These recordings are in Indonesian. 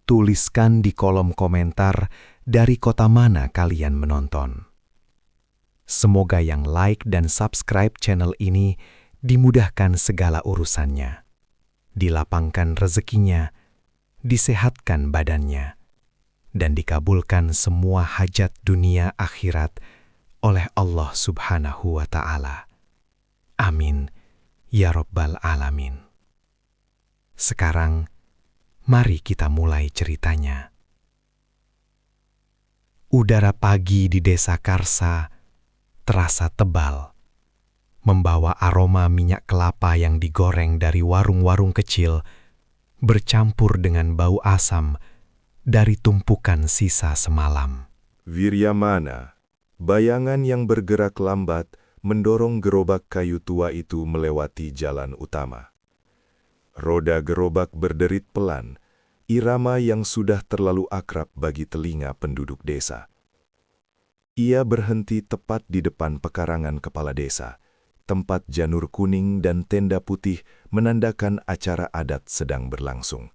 tuliskan di kolom komentar dari kota mana kalian menonton. Semoga yang like dan subscribe channel ini dimudahkan segala urusannya, dilapangkan rezekinya, disehatkan badannya, dan dikabulkan semua hajat dunia akhirat oleh Allah Subhanahu wa Ta'ala. Amin ya Rabbal Alamin. Sekarang, mari kita mulai ceritanya. Udara pagi di desa Karsa terasa tebal, membawa aroma minyak kelapa yang digoreng dari warung-warung kecil, bercampur dengan bau asam dari tumpukan sisa semalam. Wiryamana, bayangan yang bergerak lambat, mendorong gerobak kayu tua itu melewati jalan utama. Roda gerobak berderit pelan, irama yang sudah terlalu akrab bagi telinga penduduk desa. Ia berhenti tepat di depan pekarangan kepala desa, tempat janur kuning dan tenda putih menandakan acara adat sedang berlangsung.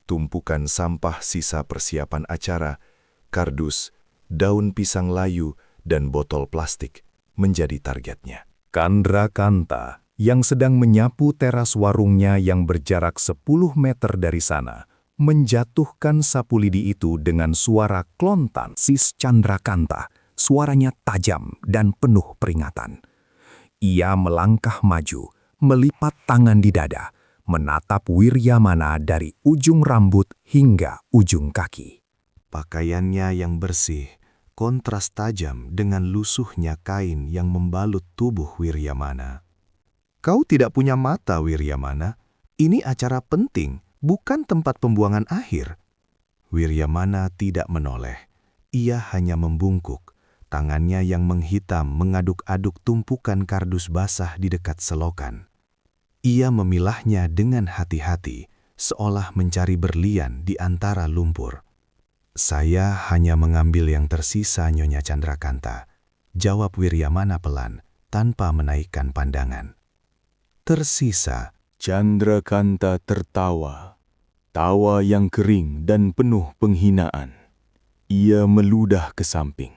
Tumpukan sampah sisa persiapan acara, kardus, daun pisang layu, dan botol plastik menjadi targetnya. Candrakanta yang sedang menyapu teras warungnya yang berjarak 10 meter dari sana, menjatuhkan sapu lidi itu dengan suara klontan. Sis Candrakanta, suaranya tajam dan penuh peringatan. Ia melangkah maju, melipat tangan di dada, menatap Wiryamana dari ujung rambut hingga ujung kaki. Pakaiannya yang bersih, kontras tajam dengan lusuhnya kain yang membalut tubuh Wiryamana. Kau tidak punya mata, Wiryamana. Ini acara penting, bukan tempat pembuangan akhir. Wiryamana tidak menoleh. Ia hanya membungkuk. Tangannya yang menghitam mengaduk-aduk tumpukan kardus basah di dekat selokan. Ia memilahnya dengan hati-hati, seolah mencari berlian di antara lumpur. Saya hanya mengambil yang tersisa, Nyonya Candrakanta, jawab Wiryamana pelan, tanpa menaikkan pandangan. Tersisa. Candrakanta tertawa, tawa yang kering dan penuh penghinaan. Ia meludah ke samping.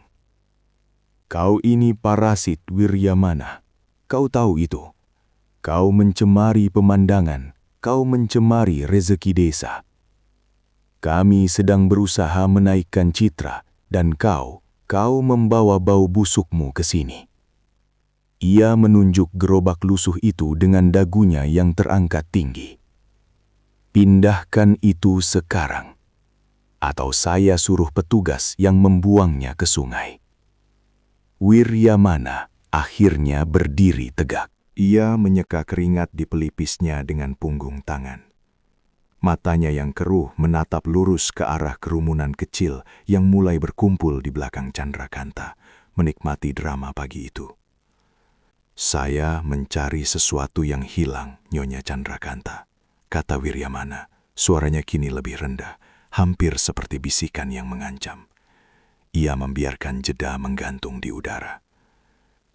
Kau ini parasit, Wiryamana. Kau tahu itu. Kau mencemari pemandangan, kau mencemari rezeki desa. Kami sedang berusaha menaikkan citra, dan kau membawa bau busukmu ke sini. Ia menunjuk gerobak lusuh itu dengan dagunya yang terangkat tinggi. Pindahkan itu sekarang, atau saya suruh petugas yang membuangnya ke sungai. Wiryamana akhirnya berdiri tegak. Ia menyeka keringat di pelipisnya dengan punggung tangan. Matanya yang keruh menatap lurus ke arah kerumunan kecil yang mulai berkumpul di belakang Candrakanta, menikmati drama pagi itu. Saya mencari sesuatu yang hilang, Nyonya Candrakanta, kata Wiryamana. Suaranya kini lebih rendah, hampir seperti bisikan yang mengancam. Ia membiarkan jeda menggantung di udara.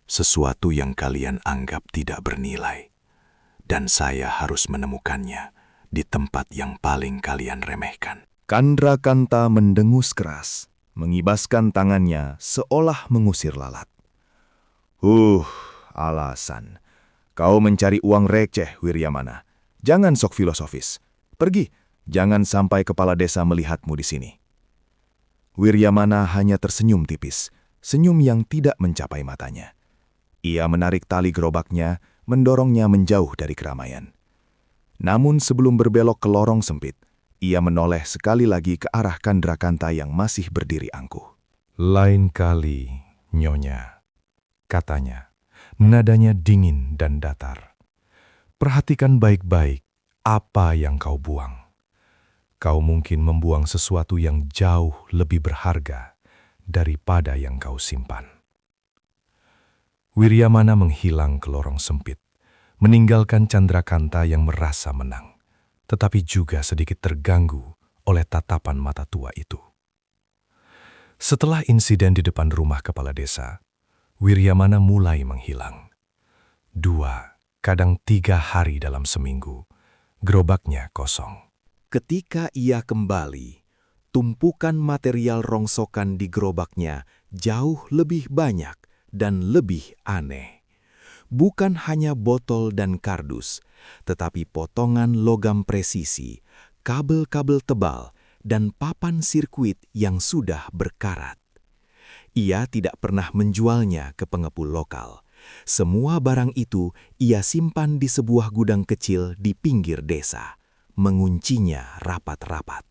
Sesuatu yang kalian anggap tidak bernilai, dan saya harus menemukannya di tempat yang paling kalian remehkan. Candrakanta mendengus keras, mengibaskan tangannya seolah mengusir lalat. Alasan. Kau mencari uang receh, Wiryamana. Jangan sok filosofis. Pergi, jangan sampai kepala desa melihatmu di sini. Wiryamana hanya tersenyum tipis, senyum yang tidak mencapai matanya. Ia menarik tali gerobaknya, mendorongnya menjauh dari keramaian. Namun sebelum berbelok ke lorong sempit, ia menoleh sekali lagi ke arah Candrakanta yang masih berdiri angkuh. Lain kali, Nyonya, katanya. Nadanya dingin dan datar. Perhatikan baik-baik apa yang kau buang. Kau mungkin membuang sesuatu yang jauh lebih berharga daripada yang kau simpan. Wiryamana menghilang ke lorong sempit, meninggalkan Candrakanta yang merasa menang, tetapi juga sedikit terganggu oleh tatapan mata tua itu. Setelah insiden di depan rumah kepala desa, Wiryamana mulai menghilang. 2, kadang 3 hari dalam seminggu, gerobaknya kosong. Ketika ia kembali, tumpukan material rongsokan di gerobaknya jauh lebih banyak dan lebih aneh. Bukan hanya botol dan kardus, tetapi potongan logam presisi, kabel-kabel tebal, dan papan sirkuit yang sudah berkarat. Ia tidak pernah menjualnya ke pengepul lokal. Semua barang itu ia simpan di sebuah gudang kecil di pinggir desa, menguncinya rapat-rapat.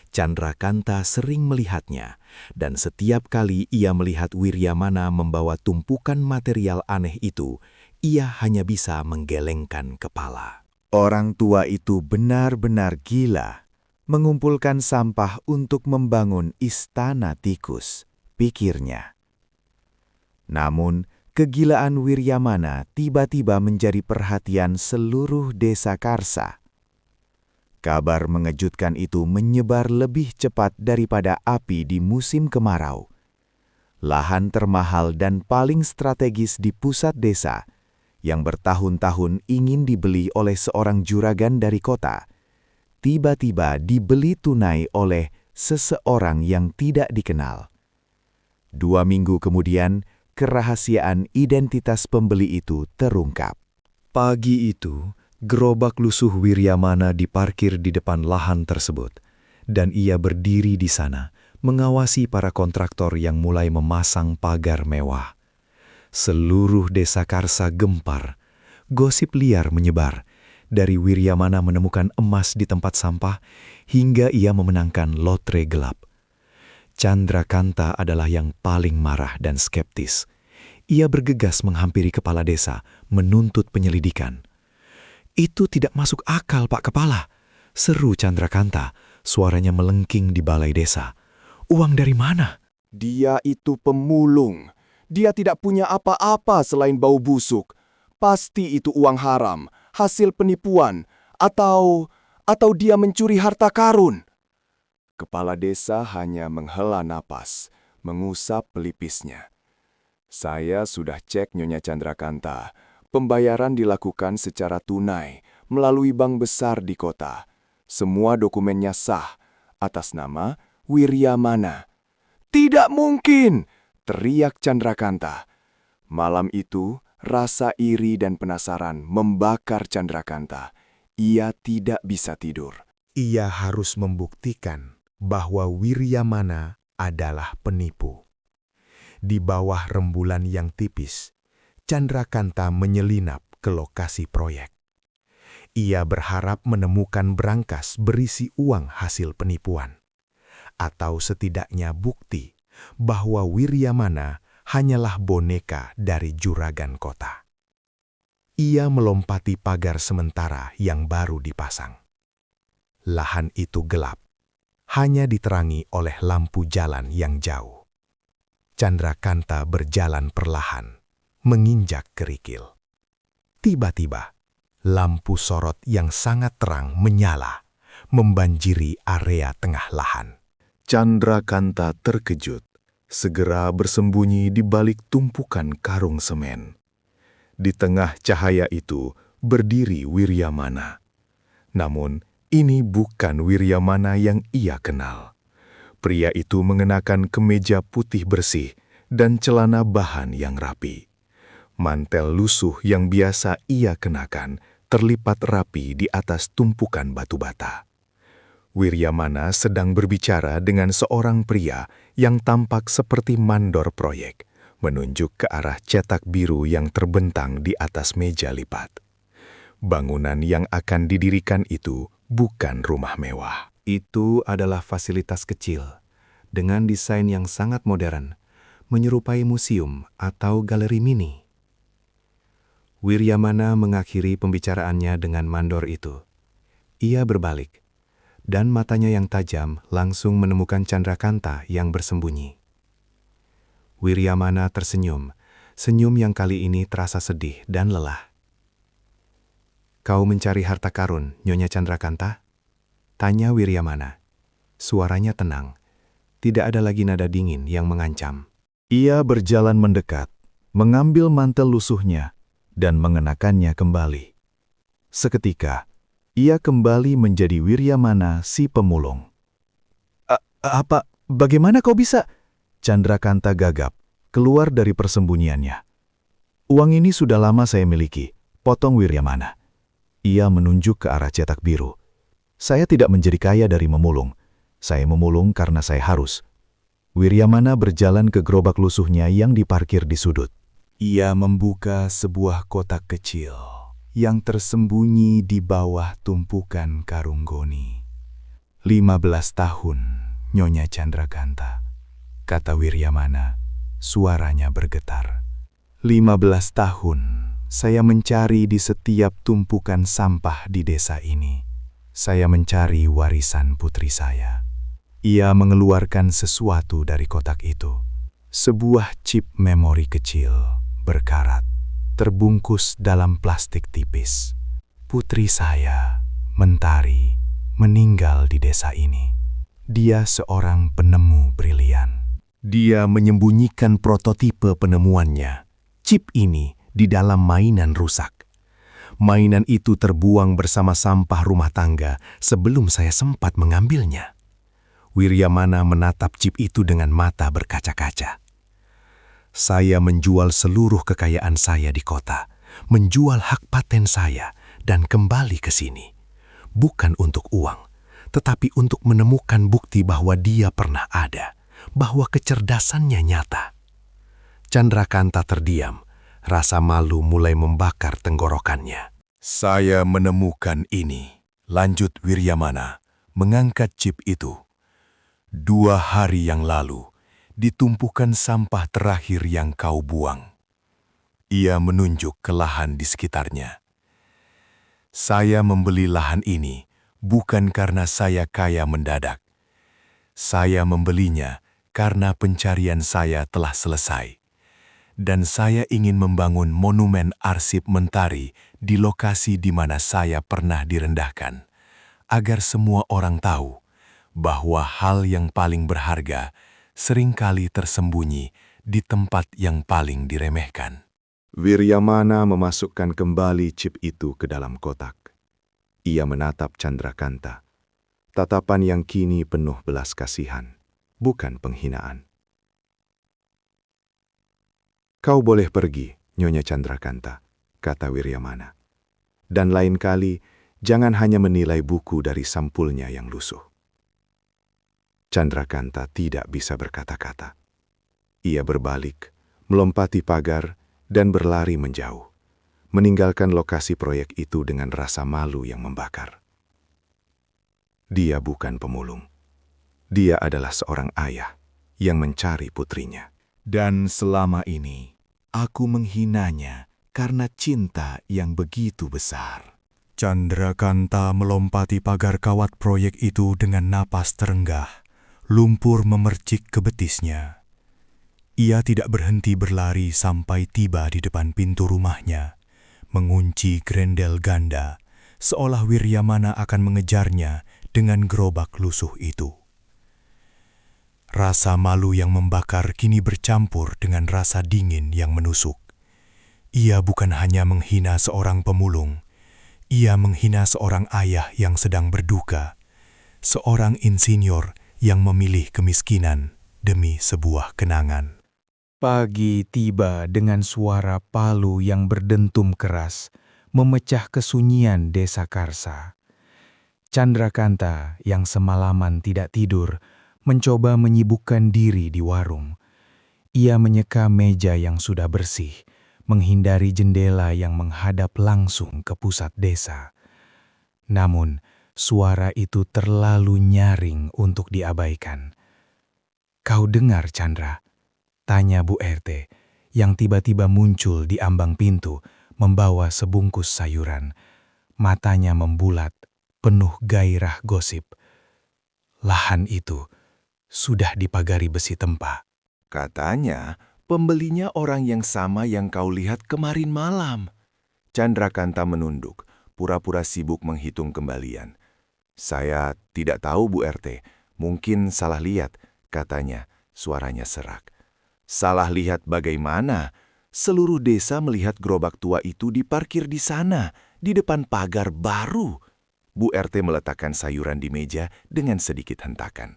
Chandrakanta sering melihatnya, dan setiap kali ia melihat Wiryamana membawa tumpukan material aneh itu, ia hanya bisa menggelengkan kepala. Orang tua itu benar-benar gila, mengumpulkan sampah untuk membangun istana tikus, pikirnya. Namun, kegilaan Wiryamana tiba-tiba menjadi perhatian seluruh desa Karsa. Kabar mengejutkan itu menyebar lebih cepat daripada api di musim kemarau. Lahan termahal dan paling strategis di pusat desa, yang bertahun-tahun ingin dibeli oleh seorang juragan dari kota, tiba-tiba dibeli tunai oleh seseorang yang tidak dikenal. 2 minggu kemudian, kerahasiaan identitas pembeli itu terungkap. Pagi itu, gerobak lusuh Wiryamana diparkir di depan lahan tersebut, dan ia berdiri di sana, mengawasi para kontraktor yang mulai memasang pagar mewah. Seluruh desa Karsa gempar. Gosip liar menyebar. Dari Wiryamana menemukan emas di tempat sampah, hingga ia memenangkan lotre gelap. Chandrakanta adalah yang paling marah dan skeptis. Ia bergegas menghampiri kepala desa, menuntut penyelidikan. "Itu tidak masuk akal, Pak Kepala," seru Chandrakanta, suaranya melengking di balai desa. "Uang dari mana?" Dia itu pemulung. Dia tidak punya apa-apa selain bau busuk. Pasti itu uang haram, hasil penipuan, atau dia mencuri harta karun. Kepala desa hanya menghela napas, mengusap pelipisnya. Saya sudah cek Nyonya Chandrakanta. Pembayaran dilakukan secara tunai melalui bank besar di kota. Semua dokumennya sah, atas nama Wiryamana. "Tidak mungkin!" teriak Chandrakanta. Malam itu, rasa iri dan penasaran membakar Chandrakanta. Ia tidak bisa tidur. Ia harus membuktikan bahwa Wiryamana adalah penipu. Di bawah rembulan yang tipis, Chandrakanta menyelinap ke lokasi proyek. Ia berharap menemukan brankas berisi uang hasil penipuan, atau setidaknya bukti bahwa Wiryamana hanyalah boneka dari juragan kota. Ia melompati pagar sementara yang baru dipasang. Lahan itu gelap, hanya diterangi oleh lampu jalan yang jauh. Chandrakanta berjalan perlahan, menginjak kerikil. Tiba-tiba, lampu sorot yang sangat terang menyala, membanjiri area tengah lahan. Chandrakanta terkejut, segera bersembunyi di balik tumpukan karung semen. Di tengah cahaya itu berdiri Wiryamana. Namun, ini bukan Wiryamana yang ia kenal. Pria itu mengenakan kemeja putih bersih dan celana bahan yang rapi. Mantel lusuh yang biasa ia kenakan terlipat rapi di atas tumpukan batu bata. Wiryamana sedang berbicara dengan seorang pria yang tampak seperti mandor proyek, menunjuk ke arah cetak biru yang terbentang di atas meja lipat. Bangunan yang akan didirikan itu bukan rumah mewah. Itu adalah fasilitas kecil, dengan desain yang sangat modern, menyerupai museum atau galeri mini. Wiryamana mengakhiri pembicaraannya dengan mandor itu. Ia berbalik, dan matanya yang tajam langsung menemukan Chandrakanta yang bersembunyi. Wiryamana tersenyum, senyum yang kali ini terasa sedih dan lelah. "Kau mencari harta karun, Nyonya Chandrakanta?" tanya Wiryamana. Suaranya tenang, tidak ada lagi nada dingin yang mengancam. Ia berjalan mendekat, mengambil mantel lusuhnya, dan mengenakannya kembali. Seketika, Ia kembali menjadi Wiryamana si pemulung. Bagaimana kau bisa? Chandrakanta gagap, keluar dari persembunyiannya. Uang ini sudah lama saya miliki, potong Wiryamana. Ia menunjuk ke arah cetak biru. Saya tidak menjadi kaya dari memulung. Saya memulung karena saya harus. Wiryamana berjalan ke gerobak lusuhnya yang diparkir di sudut. Ia membuka sebuah kotak kecil yang tersembunyi di bawah tumpukan karung goni. 15 tahun, Nyonya Chandrakanta, kata Wiryamana, suaranya bergetar. 15 tahun, saya mencari di setiap tumpukan sampah di desa ini. Saya mencari warisan putri saya. Ia mengeluarkan sesuatu dari kotak itu. Sebuah chip memori kecil, berkarat, terbungkus dalam plastik tipis. Putri saya, Mentari, meninggal di desa ini. Dia seorang penemu brilian. Dia menyembunyikan prototipe penemuannya, chip ini, di dalam mainan rusak. Mainan itu terbuang bersama sampah rumah tangga sebelum saya sempat mengambilnya. Wiryamana menatap chip itu dengan mata berkaca-kaca. Saya menjual seluruh kekayaan saya di kota, menjual hak paten saya, dan kembali ke sini. Bukan untuk uang, tetapi untuk menemukan bukti bahwa dia pernah ada, bahwa kecerdasannya nyata. Chandrakanta terdiam, rasa malu mulai membakar tenggorokannya. Saya menemukan ini, lanjut Wiryamana, mengangkat chip itu. 2 hari yang lalu, di tumpukan sampah terakhir yang kau buang. Ia menunjuk ke lahan di sekitarnya. Saya membeli lahan ini bukan karena saya kaya mendadak. Saya membelinya karena pencarian saya telah selesai. Dan saya ingin membangun monumen arsip Mentari di lokasi di mana saya pernah direndahkan, agar semua orang tahu bahwa hal yang paling berharga seringkali tersembunyi di tempat yang paling diremehkan. Wiryamana memasukkan kembali chip itu ke dalam kotak. Ia menatap Chandrakanta, tatapan yang kini penuh belas kasihan, bukan penghinaan. Kau boleh pergi, Nyonya Chandrakanta, kata Wiryamana. Dan lain kali, jangan hanya menilai buku dari sampulnya yang lusuh. Chandrakanta tidak bisa berkata-kata. Ia berbalik, melompati pagar, dan berlari menjauh, meninggalkan lokasi proyek itu dengan rasa malu yang membakar. Dia bukan pemulung. Dia adalah seorang ayah yang mencari putrinya. Dan selama ini, aku menghinanya karena cinta yang begitu besar. Chandrakanta melompati pagar kawat proyek itu dengan napas terenggah. Lumpur memercik ke betisnya. Ia tidak berhenti berlari sampai tiba di depan pintu rumahnya, mengunci grendel ganda, seolah Wiryamana akan mengejarnya dengan gerobak lusuh itu. Rasa malu yang membakar kini bercampur dengan rasa dingin yang menusuk. Ia bukan hanya menghina seorang pemulung, ia menghina seorang ayah yang sedang berduka, seorang insinyur yang memilih kemiskinan demi sebuah kenangan. Pagi tiba dengan suara palu yang berdentum keras, memecah kesunyian desa Karsa. Chandrakanta yang semalaman tidak tidur, mencoba menyibukkan diri di warung. Ia menyeka meja yang sudah bersih, menghindari jendela yang menghadap langsung ke pusat desa. Namun, suara itu terlalu nyaring untuk diabaikan. "Kau dengar, Chandra?" tanya Bu RT, yang tiba-tiba muncul di ambang pintu, membawa sebungkus sayuran. Matanya membulat, penuh gairah gosip. Lahan itu sudah dipagari besi tempa. Katanya, pembelinya orang yang sama yang kau lihat kemarin malam. Chandrakanta menunduk, pura-pura sibuk menghitung kembalian. Saya tidak tahu, Bu RT. Mungkin salah lihat, katanya, suaranya serak. Salah lihat bagaimana? Seluruh desa melihat gerobak tua itu diparkir di sana, di depan pagar baru. Bu RT meletakkan sayuran di meja dengan sedikit hentakan.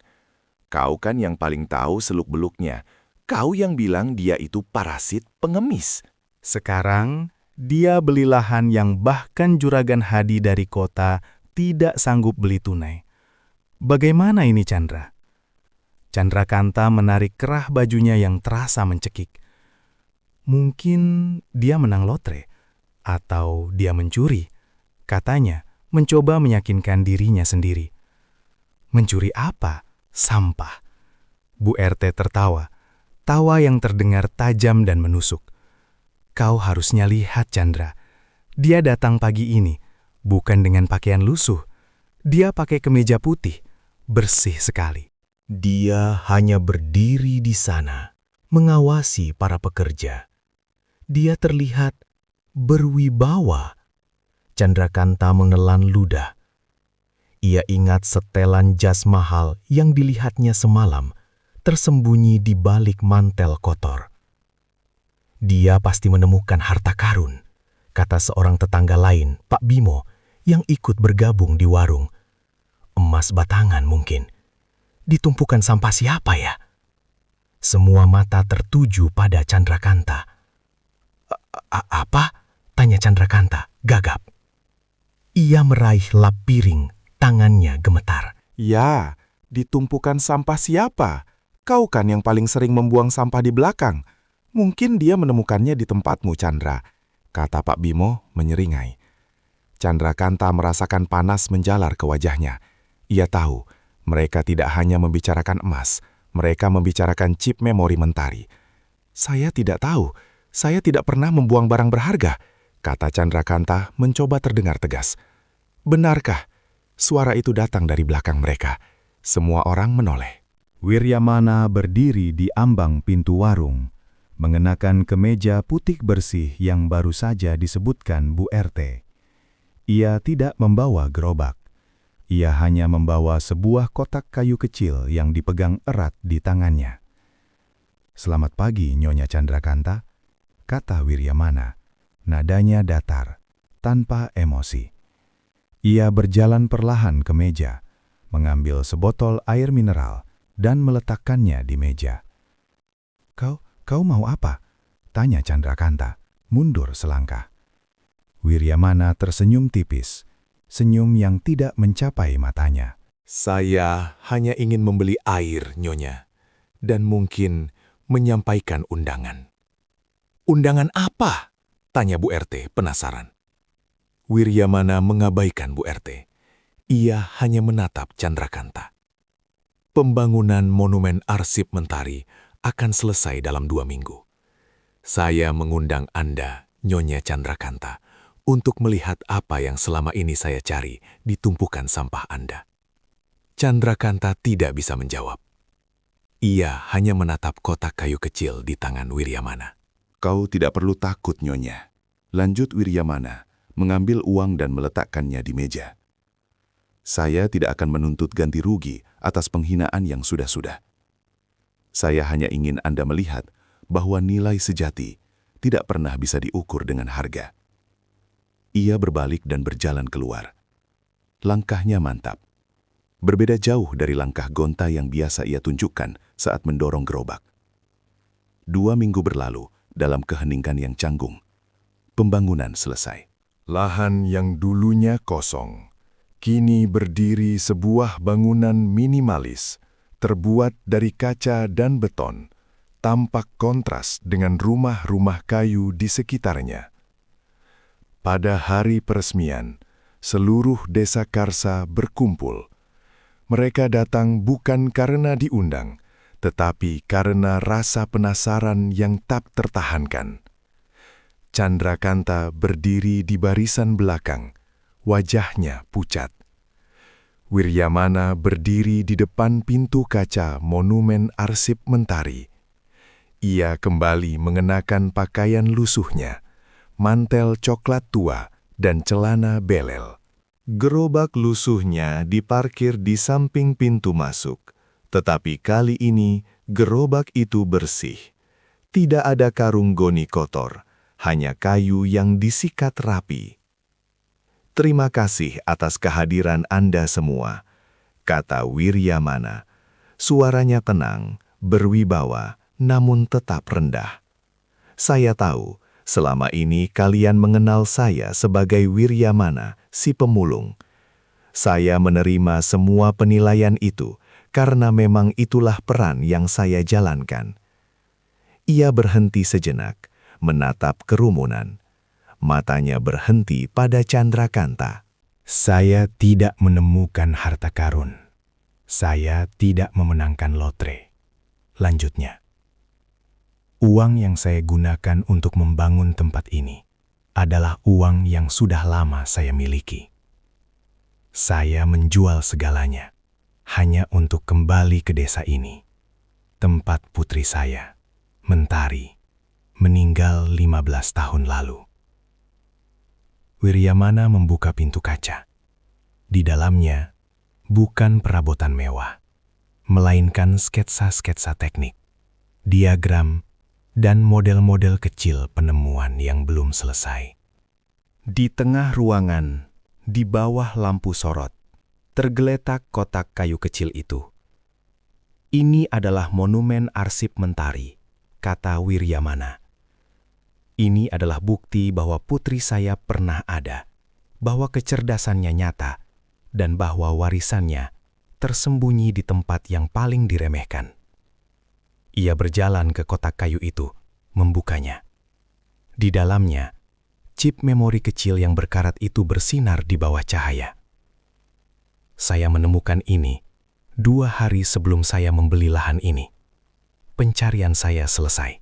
Kau kan yang paling tahu seluk-beluknya. Kau yang bilang dia itu parasit pengemis. Sekarang, dia beli lahan yang bahkan Juragan Hadi dari kota tidak sanggup beli tunai. Bagaimana ini, Chandra? Chandrakanta menarik kerah bajunya yang terasa mencekik. Mungkin dia menang lotre, atau dia mencuri. Katanya, mencoba meyakinkan dirinya sendiri. Mencuri apa? Sampah. Bu RT tertawa. Tawa yang terdengar tajam dan menusuk. Kau harusnya lihat, Chandra. Dia datang pagi ini, bukan dengan pakaian lusuh. Dia pakai kemeja putih, bersih sekali. Dia hanya berdiri di sana, mengawasi para pekerja. Dia terlihat berwibawa. Chandrakanta menelan ludah. Ia ingat setelan jas mahal yang dilihatnya semalam, tersembunyi di balik mantel kotor. Dia pasti menemukan harta karun, kata seorang tetangga lain, Pak Bimo, yang ikut bergabung di warung. Emas batangan mungkin. Ditumpukan sampah siapa ya? Semua mata tertuju pada Chandrakanta. Apa? Tanya Chandrakanta, gagap. Ia meraih lap piring, tangannya gemetar. Ya, ditumpukan sampah siapa? Kau kan yang paling sering membuang sampah di belakang. Mungkin dia menemukannya di tempatmu, Chandra, kata Pak Bimo menyeringai. Chandrakanta merasakan panas menjalar ke wajahnya. Ia tahu, mereka tidak hanya membicarakan emas, mereka membicarakan chip memori mentari. Saya tidak tahu, saya tidak pernah membuang barang berharga, kata Chandrakanta mencoba terdengar tegas. Benarkah? Suara itu datang dari belakang mereka. Semua orang menoleh. Wiryamana berdiri di ambang pintu warung, mengenakan kemeja putih bersih yang baru saja disebutkan Bu RT. Ia tidak membawa gerobak. Ia hanya membawa sebuah kotak kayu kecil yang dipegang erat di tangannya. "Selamat pagi, Nyonya Chandrakanta," kata Wiryamana. Nadanya datar, tanpa emosi. Ia berjalan perlahan ke meja, mengambil sebotol air mineral, dan meletakkannya di meja. Kau mau apa?" tanya Chandrakanta, mundur selangkah. Wiryamana tersenyum tipis, senyum yang tidak mencapai matanya. Saya hanya ingin membeli air, Nyonya, dan mungkin menyampaikan undangan. Undangan apa? Tanya Bu RT penasaran. Wiryamana mengabaikan Bu RT. Ia hanya menatap Chandrakanta. Pembangunan monumen arsip mentari akan selesai dalam 2 minggu. Saya mengundang Anda, Nyonya Chandrakanta, untuk melihat apa yang selama ini saya cari di tumpukan sampah Anda. Chandrakanta tidak bisa menjawab. Ia hanya menatap kotak kayu kecil di tangan Wiryamana. Kau tidak perlu takut, Nyonya. Lanjut Wiryamana, mengambil uang dan meletakkannya di meja. Saya tidak akan menuntut ganti rugi atas penghinaan yang sudah-sudah. Saya hanya ingin Anda melihat bahwa nilai sejati tidak pernah bisa diukur dengan harga. Ia berbalik dan berjalan keluar. Langkahnya mantap. Berbeda jauh dari langkah gonta yang biasa ia tunjukkan saat mendorong gerobak. 2 minggu berlalu dalam keheningan yang canggung. Pembangunan selesai. Lahan yang dulunya kosong, kini berdiri sebuah bangunan minimalis, terbuat dari kaca dan beton, tampak kontras dengan rumah-rumah kayu di sekitarnya. Pada hari peresmian, seluruh desa Karsa berkumpul. Mereka datang bukan karena diundang, tetapi karena rasa penasaran yang tak tertahankan. Chandrakanta berdiri di barisan belakang, wajahnya pucat. Wiryamana berdiri di depan pintu kaca monumen arsip mentari. Ia kembali mengenakan pakaian lusuhnya, mantel coklat tua dan celana belel. Gerobak lusuhnya diparkir di samping pintu masuk, tetapi kali ini gerobak itu bersih. Tidak ada karung goni kotor, hanya kayu yang disikat rapi. Terima kasih atas kehadiran Anda semua, kata Wiryamana. Suaranya tenang, berwibawa, namun tetap rendah. Saya tahu, selama ini kalian mengenal saya sebagai Wiryamana, si pemulung. Saya menerima semua penilaian itu karena memang itulah peran yang saya jalankan. Ia berhenti sejenak, menatap kerumunan. Matanya berhenti pada Chandrakanta. Saya tidak menemukan harta karun. Saya tidak memenangkan lotre. Lanjutnya, uang yang saya gunakan untuk membangun tempat ini adalah uang yang sudah lama saya miliki. Saya menjual segalanya hanya untuk kembali ke desa ini, tempat putri saya, Mentari, meninggal 15 tahun lalu. Wiryamana membuka pintu kaca. Di dalamnya, bukan perabotan mewah, melainkan sketsa-sketsa teknik, diagram, dan model-model kecil penemuan yang belum selesai. Di tengah ruangan, di bawah lampu sorot, tergeletak kotak kayu kecil itu. Ini adalah monumen arsip Mentari, kata Wiryamana. Ini adalah bukti bahwa putri saya pernah ada, bahwa kecerdasannya nyata, dan bahwa warisannya tersembunyi di tempat yang paling diremehkan. Ia berjalan ke kotak kayu itu, membukanya. Di dalamnya, chip memori kecil yang berkarat itu bersinar di bawah cahaya. Saya menemukan ini 2 hari sebelum saya membeli lahan ini. Pencarian saya selesai,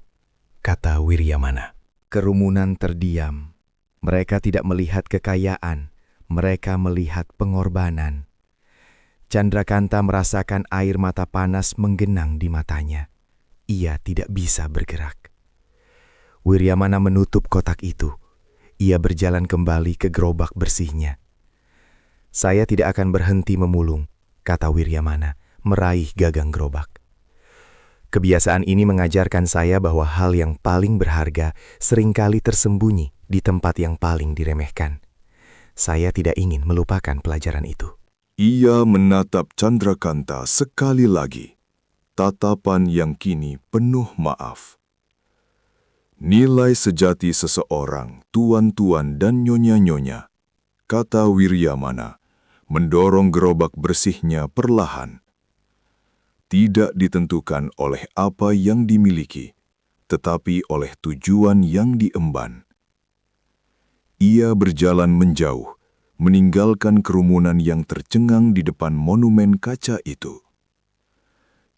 kata Wiryamana. Kerumunan terdiam. Mereka tidak melihat kekayaan, mereka melihat pengorbanan. Chandrakanta merasakan air mata panas menggenang di matanya. Ia tidak bisa bergerak. Wiryamana menutup kotak itu. Ia berjalan kembali ke gerobak bersihnya. Saya tidak akan berhenti memulung, kata Wiryamana, meraih gagang gerobak. Kebiasaan ini mengajarkan saya bahwa hal yang paling berharga seringkali tersembunyi di tempat yang paling diremehkan. Saya tidak ingin melupakan pelajaran itu. Ia menatap Chandrakanta sekali lagi. Tatapan yang kini penuh maaf. Nilai sejati seseorang, tuan-tuan dan nyonya-nyonya, kata Wiryamana, mendorong gerobak bersihnya perlahan. Tidak ditentukan oleh apa yang dimiliki, tetapi oleh tujuan yang diemban. Ia berjalan menjauh, meninggalkan kerumunan yang tercengang di depan monumen kaca itu.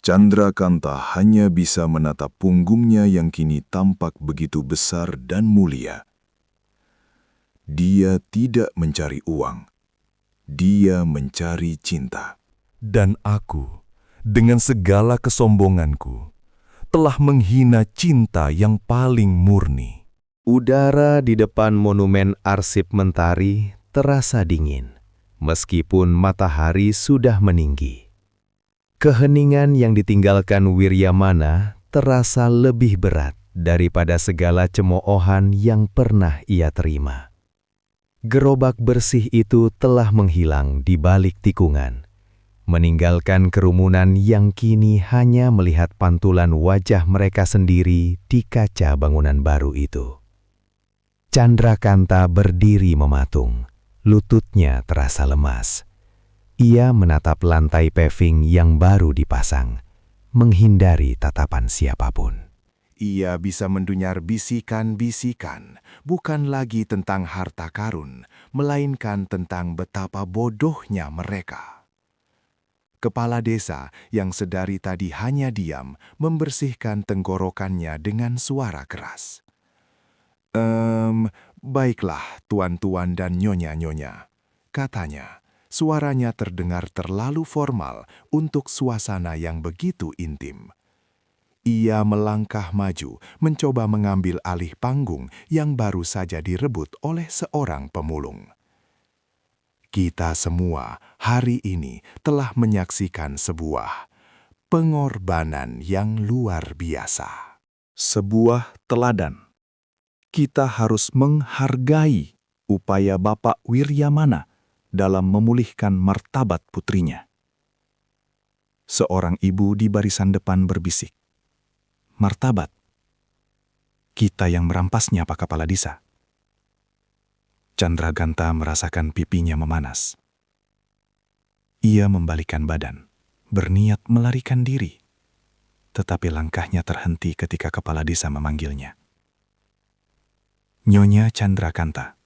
Chandrakanta hanya bisa menatap punggungnya yang kini tampak begitu besar dan mulia. Dia tidak mencari uang. Dia mencari cinta. Dan aku, dengan segala kesombonganku, telah menghina cinta yang paling murni. Udara di depan monumen arsip Mentari terasa dingin, meskipun matahari sudah meninggi. Keheningan yang ditinggalkan Wiryamana terasa lebih berat daripada segala cemoohan yang pernah ia terima. Gerobak bersih itu telah menghilang di balik tikungan, meninggalkan kerumunan yang kini hanya melihat pantulan wajah mereka sendiri di kaca bangunan baru itu. Chandrakanta berdiri mematung, lututnya terasa lemas. Ia menatap lantai paving yang baru dipasang, menghindari tatapan siapapun. Ia bisa mendengar bisikan-bisikan, bukan lagi tentang harta karun, melainkan tentang betapa bodohnya mereka. Kepala desa yang sedari tadi hanya diam, membersihkan tenggorokannya dengan suara keras. Baiklah, tuan-tuan dan nyonya-nyonya, katanya. Suaranya terdengar terlalu formal untuk suasana yang begitu intim. Ia melangkah maju, mencoba mengambil alih panggung yang baru saja direbut oleh seorang pemulung. Kita semua hari ini telah menyaksikan sebuah pengorbanan yang luar biasa. Sebuah teladan. Kita harus menghargai upaya Bapak Wiryamana dalam memulihkan martabat putrinya. Seorang ibu di barisan depan berbisik, "Martabat? Kita yang merampasnya, Pak Kepala Desa." Candraganta merasakan pipinya memanas. Ia membalikkan badan, berniat melarikan diri. Tetapi langkahnya terhenti ketika Kepala Desa memanggilnya. "Nyonya Candraganta,"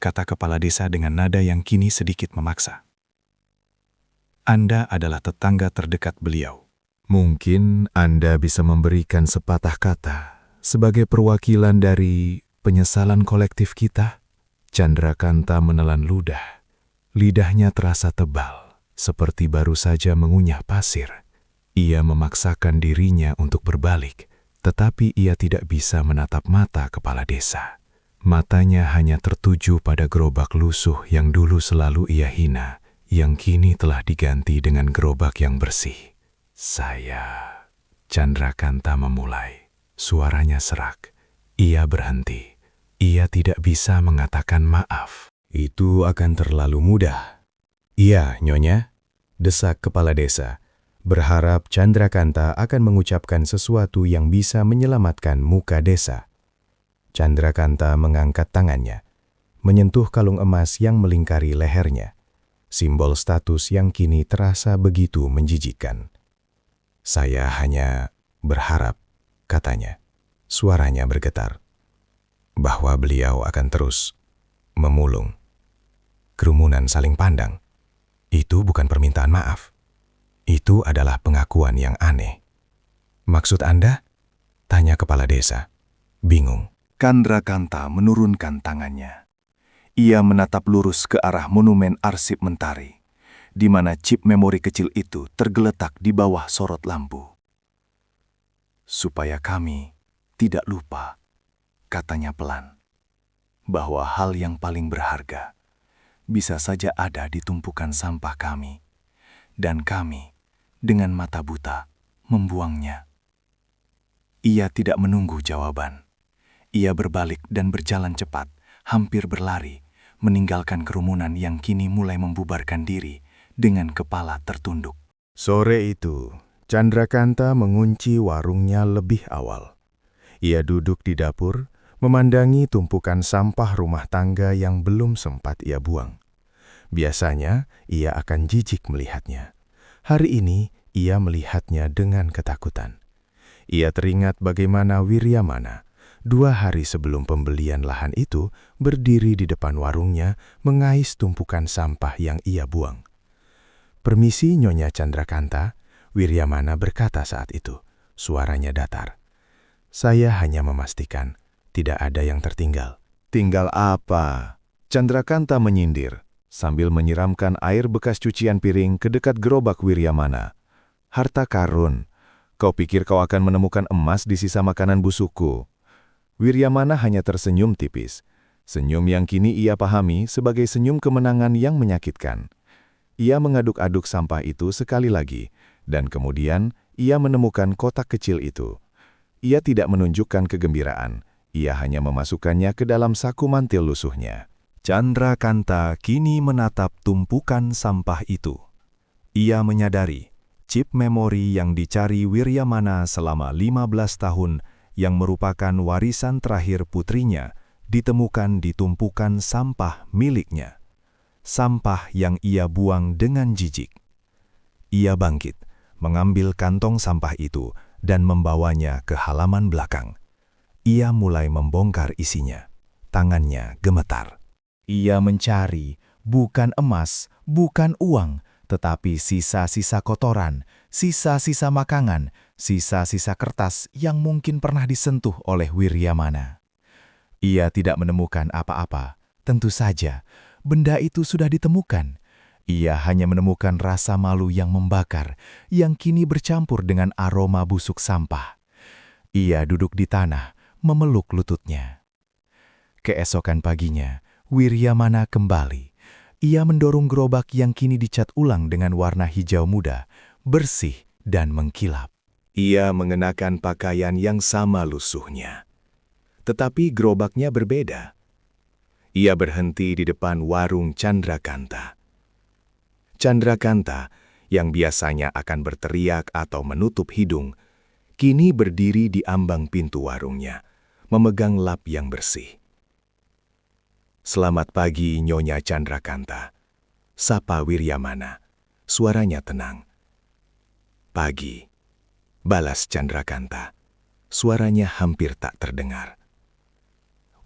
kata Kepala Desa dengan nada yang kini sedikit memaksa. "Anda adalah tetangga terdekat beliau. Mungkin Anda bisa memberikan sepatah kata sebagai perwakilan dari penyesalan kolektif kita?" Candraganta menelan ludah. Lidahnya terasa tebal, seperti baru saja mengunyah pasir. Ia memaksakan dirinya untuk berbalik, tetapi ia tidak bisa menatap mata Kepala Desa. Matanya hanya tertuju pada gerobak lusuh yang dulu selalu ia hina, yang kini telah diganti dengan gerobak yang bersih. Candraganta memulai. Suaranya serak. Ia berhenti. Ia tidak bisa mengatakan maaf. Itu akan terlalu mudah. "Iya, Nyonya," desak Kepala Desa, berharap Candraganta akan mengucapkan sesuatu yang bisa menyelamatkan muka desa. Candraganta mengangkat tangannya, menyentuh kalung emas yang melingkari lehernya, simbol status yang kini terasa begitu menjijikkan. "Saya hanya berharap," katanya, suaranya bergetar, "bahwa beliau akan terus memulung." Kerumunan saling pandang. Itu bukan permintaan maaf. Itu adalah pengakuan yang aneh. "Maksud Anda?" tanya Kepala Desa, bingung. Candraganta menurunkan tangannya. Ia menatap lurus ke arah monumen arsip Mentari, di mana chip memori kecil itu tergeletak di bawah sorot lampu. "Supaya kami tidak lupa," katanya pelan, "bahwa hal yang paling berharga bisa saja ada di tumpukan sampah kami, dan kami dengan mata buta membuangnya." Ia tidak menunggu jawaban. Ia berbalik dan berjalan cepat, hampir berlari, meninggalkan kerumunan yang kini mulai membubarkan diri dengan kepala tertunduk. Sore itu, Candraganta mengunci warungnya lebih awal. Ia duduk di dapur, memandangi tumpukan sampah rumah tangga yang belum sempat ia buang. Biasanya, ia akan jijik melihatnya. Hari ini, ia melihatnya dengan ketakutan. Ia teringat bagaimana Wiryamana, 2 hari sebelum pembelian lahan itu, berdiri di depan warungnya, mengais tumpukan sampah yang ia buang. "Permisi, Nyonya Candraganta," Wiryamana berkata saat itu, suaranya datar. "Saya hanya memastikan tidak ada yang tertinggal." "Tinggal apa?" Candraganta menyindir, sambil menyiramkan air bekas cucian piring ke dekat gerobak Wiryamana. "Harta karun. Kau pikir kau akan menemukan emas di sisa makanan busukku?" Wiryamana hanya tersenyum tipis, senyum yang kini ia pahami sebagai senyum kemenangan yang menyakitkan. Ia mengaduk-aduk sampah itu sekali lagi, dan kemudian ia menemukan kotak kecil itu. Ia tidak menunjukkan kegembiraan, ia hanya memasukkannya ke dalam saku mantil lusuhnya. Candraganta kini menatap tumpukan sampah itu. Ia menyadari chip memori yang dicari Wiryamana selama 15 tahun yang merupakan warisan terakhir putrinya ditemukan di tumpukan sampah miliknya. Sampah yang ia buang dengan jijik. Ia bangkit, mengambil kantong sampah itu dan membawanya ke halaman belakang. Ia mulai membongkar isinya. Tangannya gemetar. Ia mencari bukan emas, bukan uang, tetapi sisa-sisa kotoran, sisa-sisa makanan, sisa-sisa kertas yang mungkin pernah disentuh oleh Wiryamana. Ia tidak menemukan apa-apa. Tentu saja, benda itu sudah ditemukan. Ia hanya menemukan rasa malu yang membakar, yang kini bercampur dengan aroma busuk sampah. Ia duduk di tanah, memeluk lututnya. Keesokan paginya, Wiryamana kembali. Ia mendorong gerobak yang kini dicat ulang dengan warna hijau muda, bersih dan mengkilap. Ia mengenakan pakaian yang sama lusuhnya. Tetapi gerobaknya berbeda. Ia berhenti di depan warung Chandrakanta. Chandrakanta, yang biasanya akan berteriak atau menutup hidung, kini berdiri di ambang pintu warungnya, memegang lap yang bersih. "Selamat pagi, Nyonya Chandrakanta," sapa Wiryamana. Suaranya tenang. "Pagi," balas Chandrakanta. Suaranya hampir tak terdengar.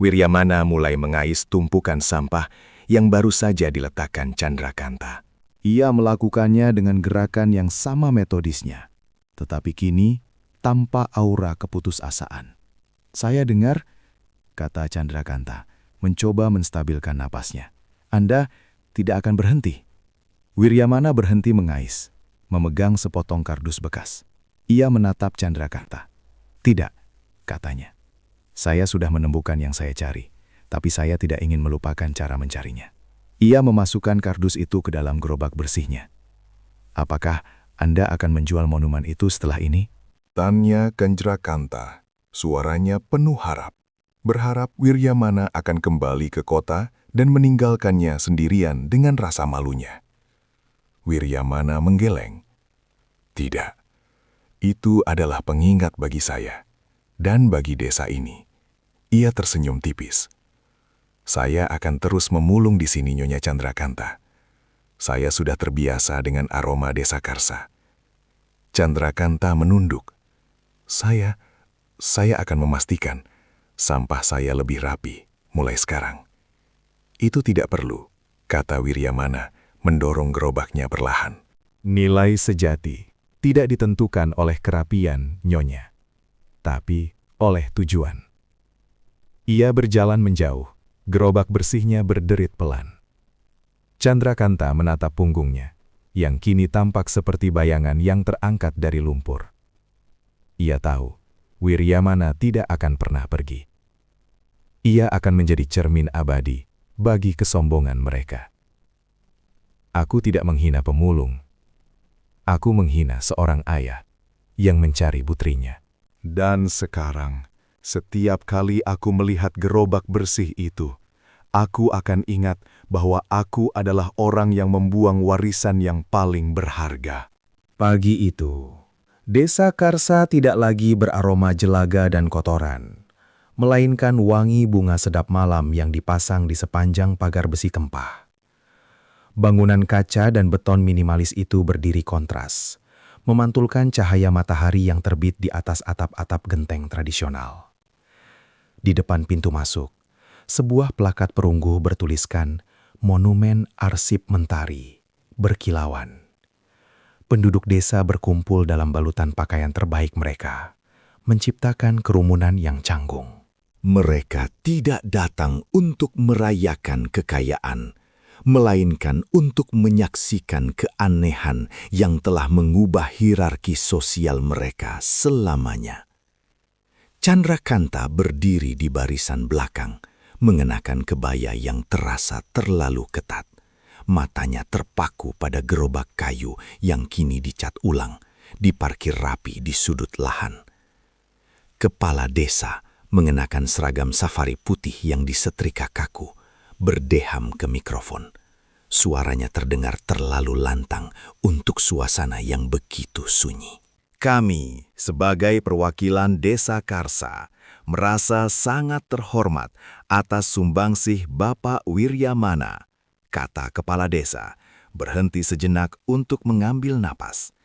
Wiryamana mulai mengais tumpukan sampah yang baru saja diletakkan Chandrakanta. Ia melakukannya dengan gerakan yang sama metodisnya, tetapi kini tanpa aura keputusasaan. "Saya dengar," kata Chandrakanta, mencoba menstabilkan napasnya. "Anda tidak akan berhenti." Wiryamana berhenti mengais, memegang sepotong kardus bekas. Ia menatap Chandrakanta. "Tidak," katanya. "Saya sudah menemukan yang saya cari, tapi saya tidak ingin melupakan cara mencarinya." Ia memasukkan kardus itu ke dalam gerobak bersihnya. "Apakah Anda akan menjual monumen itu setelah ini?" Tanya Chandrakanta. Suaranya penuh harap. Berharap Wiryamana akan kembali ke kota dan meninggalkannya sendirian dengan rasa malunya. Wiryamana menggeleng. "Tidak, itu adalah pengingat bagi saya dan bagi desa ini." Ia tersenyum tipis. "Saya akan terus memulung di sini, Nyonya Chandrakanta. Saya sudah terbiasa dengan aroma desa Karsa." Chandrakanta menunduk. Saya akan memastikan sampah saya lebih rapi mulai sekarang." "Itu tidak perlu," kata Wiryamana, mendorong gerobaknya perlahan. Nilai sejati tidak ditentukan oleh kerapian, Nyonya, tapi oleh tujuan. Ia berjalan menjauh, gerobak bersihnya berderit pelan. Chandrakanta menatap punggungnya, yang kini tampak seperti bayangan yang terangkat dari lumpur. Ia tahu, Wiryamana tidak akan pernah pergi. Ia akan menjadi cermin abadi bagi kesombongan mereka. "Aku tidak menghina pemulung. Aku menghina seorang ayah yang mencari putrinya." Dan sekarang, setiap kali aku melihat gerobak bersih itu, aku akan ingat bahwa aku adalah orang yang membuang warisan yang paling berharga. Pagi itu, desa Karsa tidak lagi beraroma jelaga dan kotoran, melainkan wangi bunga sedap malam yang dipasang di sepanjang pagar besi kempah. Bangunan kaca dan beton minimalis itu berdiri kontras, memantulkan cahaya matahari yang terbit di atas atap-atap genteng tradisional. Di depan pintu masuk, sebuah plakat perunggu bertuliskan Monumen Arsip Mentari, berkilauan. Penduduk desa berkumpul dalam balutan pakaian terbaik mereka, menciptakan kerumunan yang canggung. Mereka tidak datang untuk merayakan kekayaan, melainkan untuk menyaksikan keanehan yang telah mengubah hierarki sosial mereka selamanya. Chandrakanta berdiri di barisan belakang, mengenakan kebaya yang terasa terlalu ketat. Matanya terpaku pada gerobak kayu yang kini dicat ulang, diparkir rapi di sudut lahan. Kepala desa mengenakan seragam safari putih yang disetrika kaku, berdeham ke mikrofon. Suaranya terdengar terlalu lantang untuk suasana yang begitu sunyi. Kami, sebagai perwakilan Desa Karsa, merasa sangat terhormat atas sumbangsih Bapak Wiryamana, kata kepala desa, berhenti sejenak untuk mengambil napas,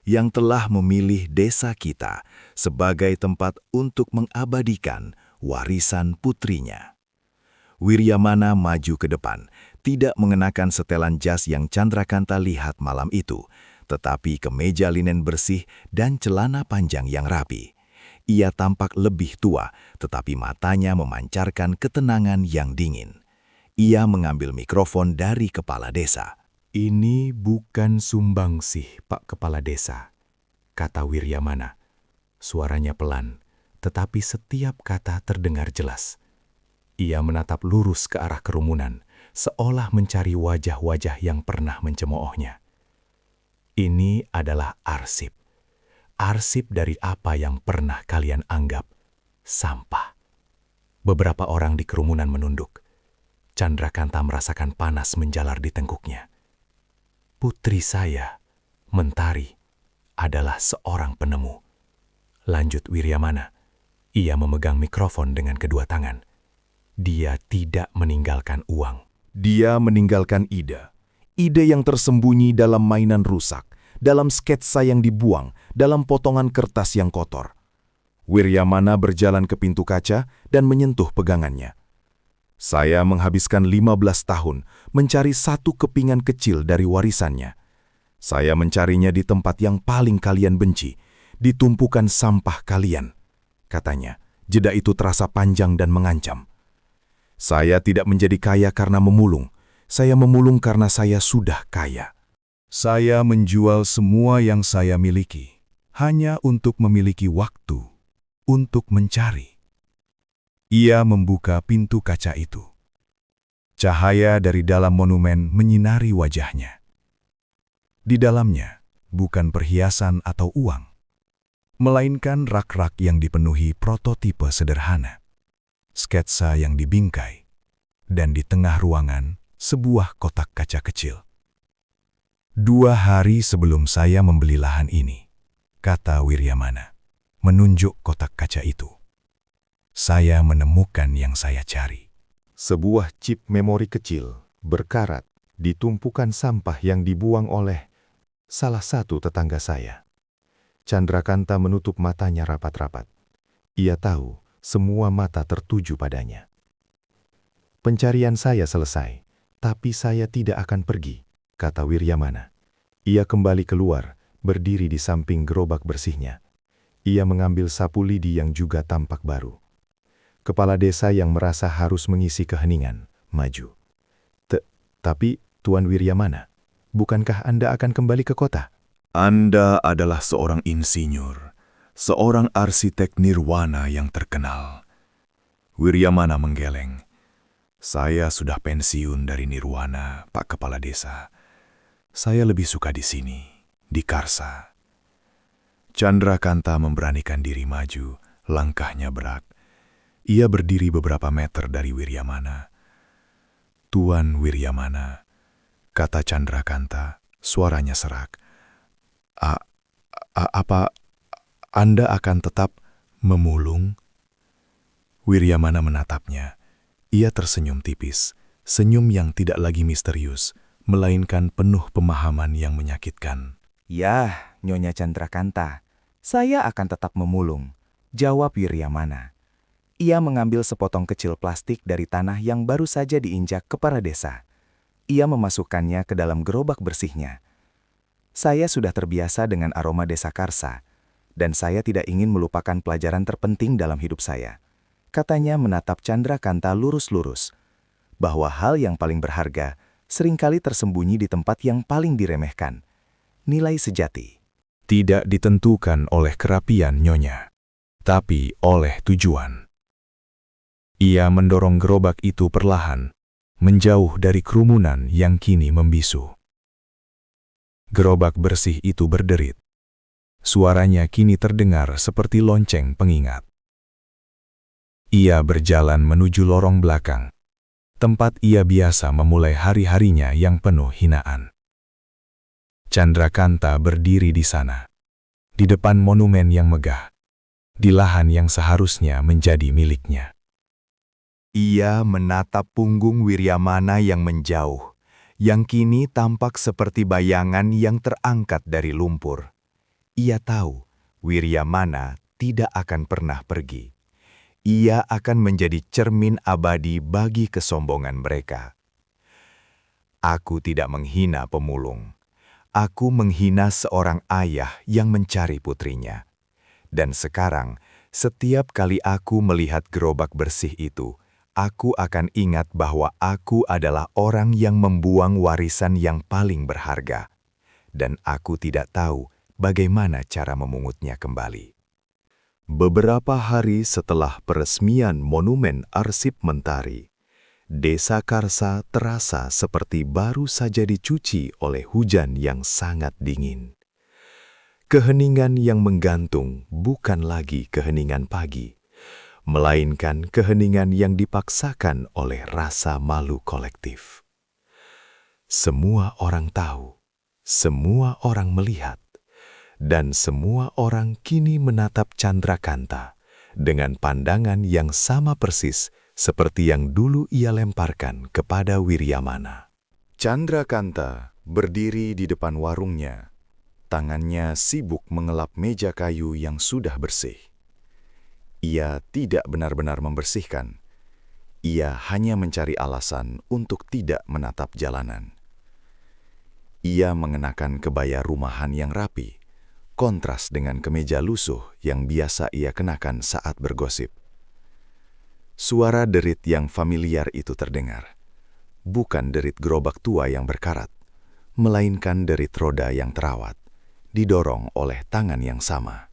yang telah memilih desa kita sebagai tempat untuk mengabadikan warisan putrinya. Wiryamana maju ke depan, tidak mengenakan setelan jas yang Chandrakanta lihat malam itu, tetapi kemeja linen bersih dan celana panjang yang rapi. Ia tampak lebih tua, tetapi matanya memancarkan ketenangan yang dingin. Ia mengambil mikrofon dari kepala desa. "Ini bukan sumbangsih, Pak Kepala Desa," kata Wiryamana. Suaranya pelan, tetapi setiap kata terdengar jelas. Ia menatap lurus ke arah kerumunan, seolah mencari wajah-wajah yang pernah mencemoohnya. "Ini adalah arsip. Arsip dari apa yang pernah kalian anggap sampah." Beberapa orang di kerumunan menunduk. Candrakanta merasakan panas menjalar di tengkuknya. Putri saya, Mentari, adalah seorang penemu. Lanjut Wiryamana. Ia memegang mikrofon dengan kedua tangan. Dia tidak meninggalkan uang. Dia meninggalkan ide. Ide yang tersembunyi dalam mainan rusak, dalam sketsa yang dibuang, dalam potongan kertas yang kotor. Wiryamana berjalan ke pintu kaca dan menyentuh pegangannya. Saya menghabiskan 15 tahun mencari satu kepingan kecil dari warisannya. Saya mencarinya di tempat yang paling kalian benci, di tumpukan sampah kalian. Katanya, jeda itu terasa panjang dan mengancam. Saya tidak menjadi kaya karena memulung. Saya memulung karena saya sudah kaya. Saya menjual semua yang saya miliki, hanya untuk memiliki waktu, untuk mencari. Ia membuka pintu kaca itu. Cahaya dari dalam monumen menyinari wajahnya. Di dalamnya, bukan perhiasan atau uang, melainkan rak-rak yang dipenuhi prototipe sederhana, sketsa yang dibingkai, dan di tengah ruangan sebuah kotak kaca kecil. 2 hari sebelum saya membeli lahan ini, kata Wiryamana, menunjuk kotak kaca itu. Saya menemukan yang saya cari. Sebuah chip memori kecil, berkarat, di tumpukan sampah yang dibuang oleh salah satu tetangga saya. Candrakanta menutup matanya rapat-rapat. Ia tahu semua mata tertuju padanya. Pencarian saya selesai, tapi saya tidak akan pergi, kata Wiryamana. Ia kembali keluar, berdiri di samping gerobak bersihnya. Ia mengambil sapu lidi yang juga tampak baru. Kepala desa yang merasa harus mengisi keheningan, maju. Tapi, Tuan Wiryamana, bukankah Anda akan kembali ke kota? Anda adalah seorang insinyur, seorang arsitek nirwana yang terkenal. Wiryamana menggeleng. Saya sudah pensiun dari nirwana, Pak Kepala Desa. Saya lebih suka di sini, di Karsa. Candrakanta memberanikan diri maju, langkahnya berat. Ia berdiri beberapa meter dari Wiryamana. Tuan Wiryamana, kata Candrakanta, suaranya serak. Apa Anda akan tetap memulung? Wiryamana menatapnya. Ia tersenyum tipis, senyum yang tidak lagi misterius, melainkan penuh pemahaman yang menyakitkan. "Yah, Nyonya Candrakanta, saya akan tetap memulung," jawab Wiryamana. Ia mengambil sepotong kecil plastik dari tanah yang baru saja diinjak kepala desa. Ia memasukkannya ke dalam gerobak bersihnya. Saya sudah terbiasa dengan aroma desa Karsa, dan saya tidak ingin melupakan pelajaran terpenting dalam hidup saya. Katanya menatap Candrakanta lurus-lurus, bahwa hal yang paling berharga seringkali tersembunyi di tempat yang paling diremehkan. Nilai sejati Tidak ditentukan oleh kerapian Nyonya, tapi oleh tujuan. Ia mendorong gerobak itu perlahan, menjauh dari kerumunan yang kini membisu. Gerobak bersih itu berderit. Suaranya kini terdengar seperti lonceng pengingat. Ia berjalan menuju lorong belakang, tempat ia biasa memulai hari-harinya yang penuh hinaan. Candrakanta berdiri di sana, di depan monumen yang megah, di lahan yang seharusnya menjadi miliknya. Ia menatap punggung Wiryamana yang menjauh, yang kini tampak seperti bayangan yang terangkat dari lumpur. Ia tahu Wiryamana tidak akan pernah pergi. Ia akan menjadi cermin abadi bagi kesombongan mereka. Aku tidak menghina pemulung. Aku menghina seorang ayah yang mencari putrinya. Dan sekarang, setiap kali aku melihat gerobak bersih itu, aku akan ingat bahwa aku adalah orang yang membuang warisan yang paling berharga. Dan aku tidak tahu bagaimana cara memungutnya kembali. Beberapa hari setelah peresmian Monumen Arsip Mentari, Desa Karsa terasa seperti baru saja dicuci oleh hujan yang sangat dingin. Keheningan yang menggantung bukan lagi keheningan pagi. melainkan keheningan yang dipaksakan oleh rasa malu kolektif. Semua orang tahu, semua orang melihat, dan semua orang kini menatap Chandrakanta dengan pandangan yang sama persis seperti yang dulu ia lemparkan kepada Wiryamana. Chandrakanta berdiri di depan warungnya. Tangannya sibuk mengelap meja kayu yang sudah bersih. Ia tidak benar-benar membersihkan. Ia hanya mencari alasan untuk tidak menatap jalanan. Ia mengenakan kebaya rumahan yang rapi, kontras dengan kemeja lusuh yang biasa ia kenakan saat bergosip. Suara derit yang familiar itu terdengar. Bukan derit gerobak tua yang berkarat, melainkan derit roda yang terawat, didorong oleh tangan yang sama.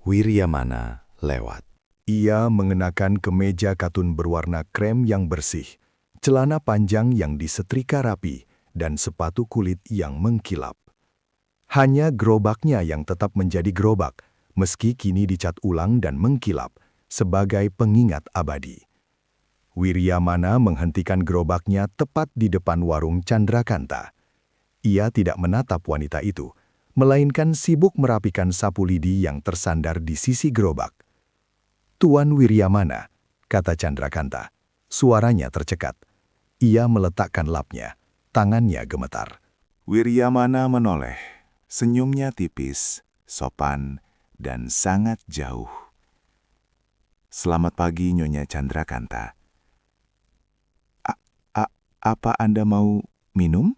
Wiryamana lewat. Ia mengenakan kemeja katun berwarna krem yang bersih, celana panjang yang disetrika rapi, dan sepatu kulit yang mengkilap. Hanya gerobaknya yang tetap menjadi gerobak, meski kini dicat ulang dan mengkilap, sebagai pengingat abadi. Wiryamana menghentikan gerobaknya tepat di depan warung Chandrakanta. Ia tidak menatap wanita itu, melainkan sibuk merapikan sapu lidi yang tersandar di sisi gerobak. "Tuan Wiryamana," kata Chandrakanta. Suaranya tercekat. Ia meletakkan lapnya. Tangannya gemetar. Wiryamana menoleh. Senyumnya tipis, sopan, dan sangat jauh. "Selamat pagi, Nyonya Chandrakanta. Apa Anda mau minum?"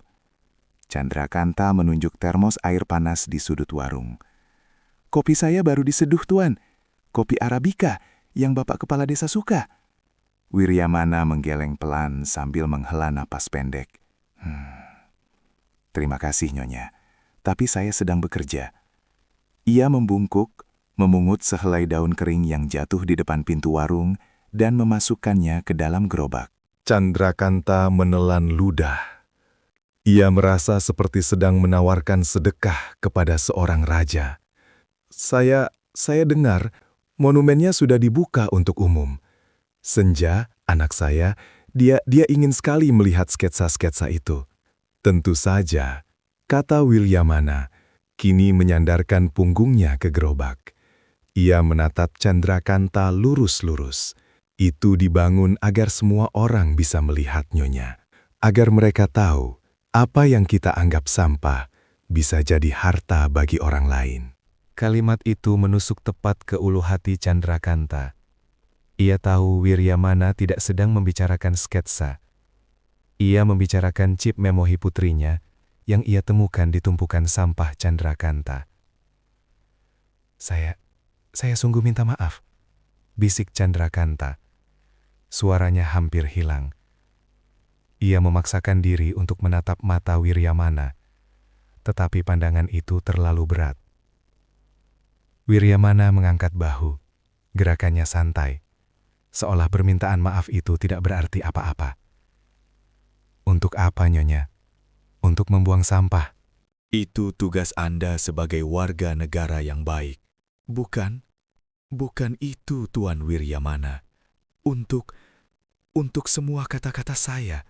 Chandrakanta menunjuk termos air panas di sudut warung. "Kopi saya baru diseduh, Tuan. Kopi Arabica yang Bapak Kepala Desa suka." Wiryamana menggeleng pelan sambil menghela napas pendek. "Terima kasih, Nyonya. Tapi saya sedang bekerja." Ia membungkuk, memungut sehelai daun kering yang jatuh di depan pintu warung dan memasukkannya ke dalam gerobak. Chandrakanta menelan ludah. Ia merasa seperti sedang menawarkan sedekah kepada seorang raja. Saya dengar monumennya sudah dibuka untuk umum. Senja, anak saya, dia ingin sekali melihat sketsa-sketsa itu. Tentu saja, kata Wiryamana, kini menyandarkan punggungnya ke gerobak. Ia menatap Chandrakanta lurus-lurus. Itu dibangun agar semua orang bisa melihat, Nyonya. Agar mereka tahu, apa yang kita anggap sampah bisa jadi harta bagi orang lain. Kalimat itu menusuk tepat ke ulu hati Chandrakanta. Ia tahu Wiryamana tidak sedang membicarakan sketsa. Ia membicarakan chip memohi putrinya yang ia temukan di tumpukan sampah Chandrakanta. Saya sungguh minta maaf, bisik Chandrakanta. Suaranya hampir hilang. Ia memaksakan diri untuk menatap mata Wiryamana, tetapi pandangan itu terlalu berat. Wiryamana mengangkat bahu, gerakannya santai, seolah permintaan maaf itu tidak berarti apa-apa. "Untuk apa, Nyonya? Untuk membuang sampah." Itu tugas Anda sebagai warga negara yang baik. Bukan itu, Tuan Wiryamana. Untuk semua kata-kata saya,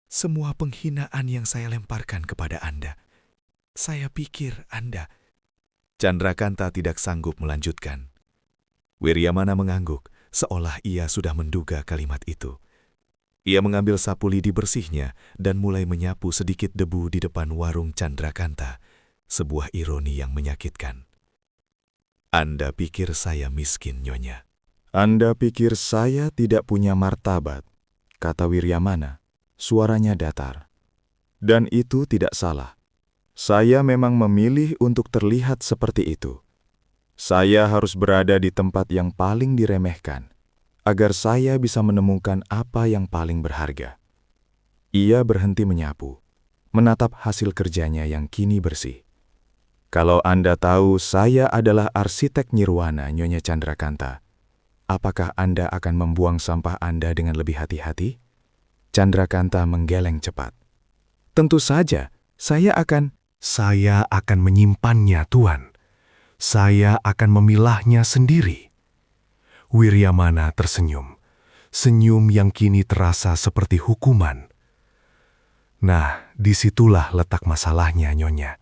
semua penghinaan yang saya lemparkan kepada Anda. Saya pikir Anda..." Chandrakanta tidak sanggup melanjutkan. Wiryamana mengangguk, seolah ia sudah menduga kalimat itu. Ia mengambil sapu lidi bersihnya dan mulai menyapu sedikit debu di depan warung Chandrakanta, sebuah ironi yang menyakitkan. "Anda pikir saya miskin, Nyonya?" "Anda pikir saya tidak punya martabat," kata Wiryamana, suaranya datar. "Dan itu tidak salah. Saya memang memilih untuk terlihat seperti itu. Saya harus berada di tempat yang paling diremehkan, agar saya bisa menemukan apa yang paling berharga." Ia berhenti menyapu, menatap hasil kerjanya yang kini bersih. "Kalau Anda tahu saya adalah arsitek nirwana, Nyonya Chandrakanta, apakah Anda akan membuang sampah Anda dengan lebih hati-hati?" Chandrakanta menggeleng cepat. "Tentu saja, saya akan menyimpannya, Tuan. Saya akan memilahnya sendiri." Wiryamana tersenyum. Senyum yang kini terasa seperti hukuman. Nah, disitulah letak masalahnya, Nyonya.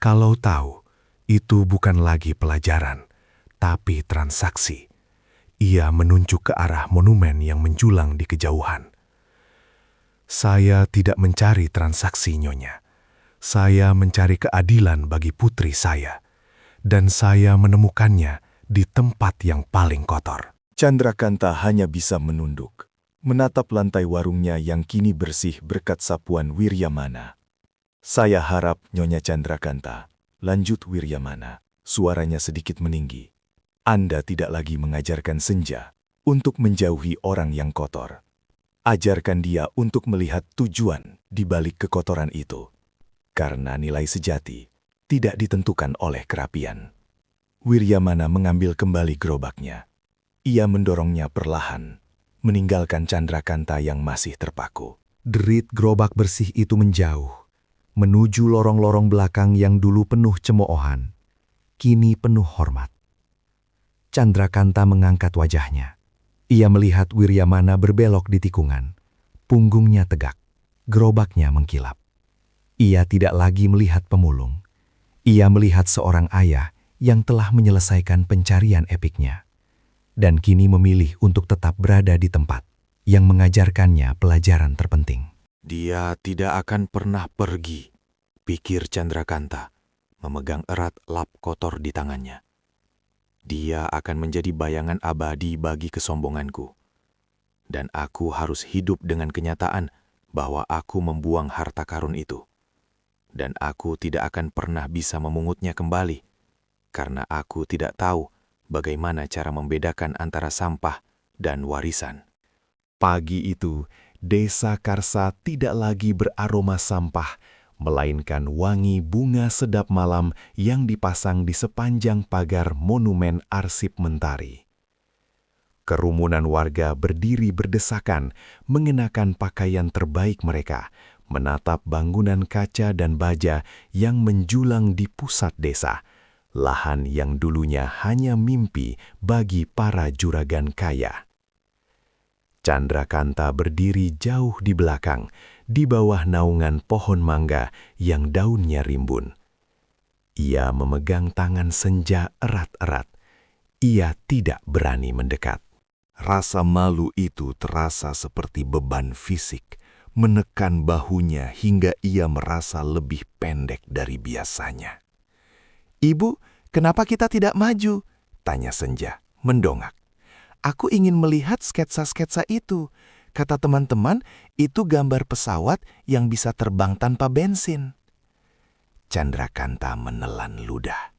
Kalau tahu, itu bukan lagi pelajaran, tapi transaksi. Ia menunjuk ke arah monumen yang menjulang di kejauhan. Saya tidak mencari transaksi, Nyonya. Saya mencari keadilan bagi putri saya. Dan saya menemukannya di tempat yang paling kotor. Chandrakanta hanya bisa menunduk, menatap lantai warungnya yang kini bersih berkat sapuan Wiryamana. Saya harap Nyonya Chandrakanta, lanjut Wiryamana, suaranya sedikit meninggi. Anda tidak lagi mengajarkan Senja untuk menjauhi orang yang kotor. Ajarkan dia untuk melihat tujuan di balik kekotoran itu. Karena nilai sejati tidak ditentukan oleh kerapian. Wiryamana mengambil kembali gerobaknya. Ia mendorongnya perlahan, meninggalkan Chandrakanta yang masih terpaku. Derit gerobak bersih itu menjauh, menuju lorong-lorong belakang yang dulu penuh cemoohan, kini penuh hormat. Chandrakanta mengangkat wajahnya. Ia melihat Wiryamana berbelok di tikungan. Punggungnya tegak, gerobaknya mengkilap. Ia tidak lagi melihat pemulung. Ia melihat seorang ayah yang telah menyelesaikan pencarian epiknya. Dan kini memilih untuk tetap berada di tempat yang mengajarkannya pelajaran terpenting. Dia tidak akan pernah pergi, pikir Chandrakanta, memegang erat lap kotor di tangannya. Dia akan menjadi bayangan abadi bagi kesombonganku. Dan aku harus hidup dengan kenyataan bahwa aku membuang harta karun itu. Dan aku tidak akan pernah bisa memungutnya kembali, karena aku tidak tahu bagaimana cara membedakan antara sampah dan warisan. Pagi itu, Desa Karsa tidak lagi beraroma sampah, melainkan wangi bunga sedap malam yang dipasang di sepanjang pagar monumen arsip Mentari. Kerumunan warga berdiri berdesakan, mengenakan pakaian terbaik mereka, menatap bangunan kaca dan baja yang menjulang di pusat desa, lahan yang dulunya hanya mimpi bagi para juragan kaya. Chandrakanta berdiri jauh di belakang, di bawah naungan pohon mangga yang daunnya rimbun. Ia memegang tangan Senja erat-erat. Ia tidak berani mendekat. Rasa malu itu terasa seperti beban fisik, menekan bahunya hingga ia merasa lebih pendek dari biasanya. "Ibu, kenapa kita tidak maju?" tanya Senja, mendongak. "Aku ingin melihat sketsa-sketsa itu. Kata teman-teman, itu gambar pesawat yang bisa terbang tanpa bensin." Chandrakanta menelan ludah.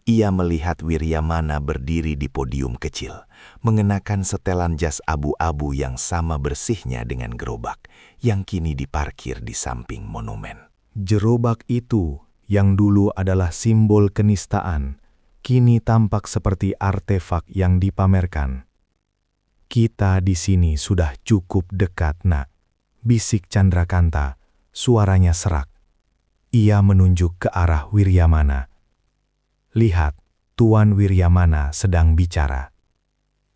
Ia melihat Wiryamana berdiri di podium kecil, mengenakan setelan jas abu-abu yang sama bersihnya dengan gerobak yang kini diparkir di samping monumen. Gerobak itu yang dulu adalah simbol kenistaan, kini tampak seperti artefak yang dipamerkan. "Kita di sini sudah cukup dekat, Nak," bisik Chandrakanta, suaranya serak. Ia menunjuk ke arah Wiryamana. "Lihat, Tuan Wiryamana sedang bicara."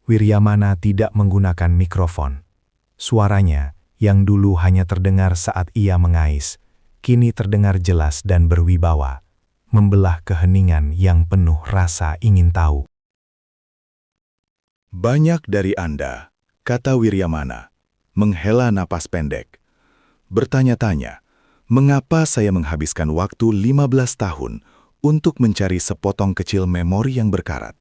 Wiryamana tidak menggunakan mikrofon. Suaranya, yang dulu hanya terdengar saat ia mengais, kini terdengar jelas dan berwibawa, membelah keheningan yang penuh rasa ingin tahu. Banyak dari Anda, kata Wiryamana, menghela napas pendek, bertanya-tanya, mengapa saya menghabiskan waktu 15 tahun untuk mencari sepotong kecil memori yang berkarat?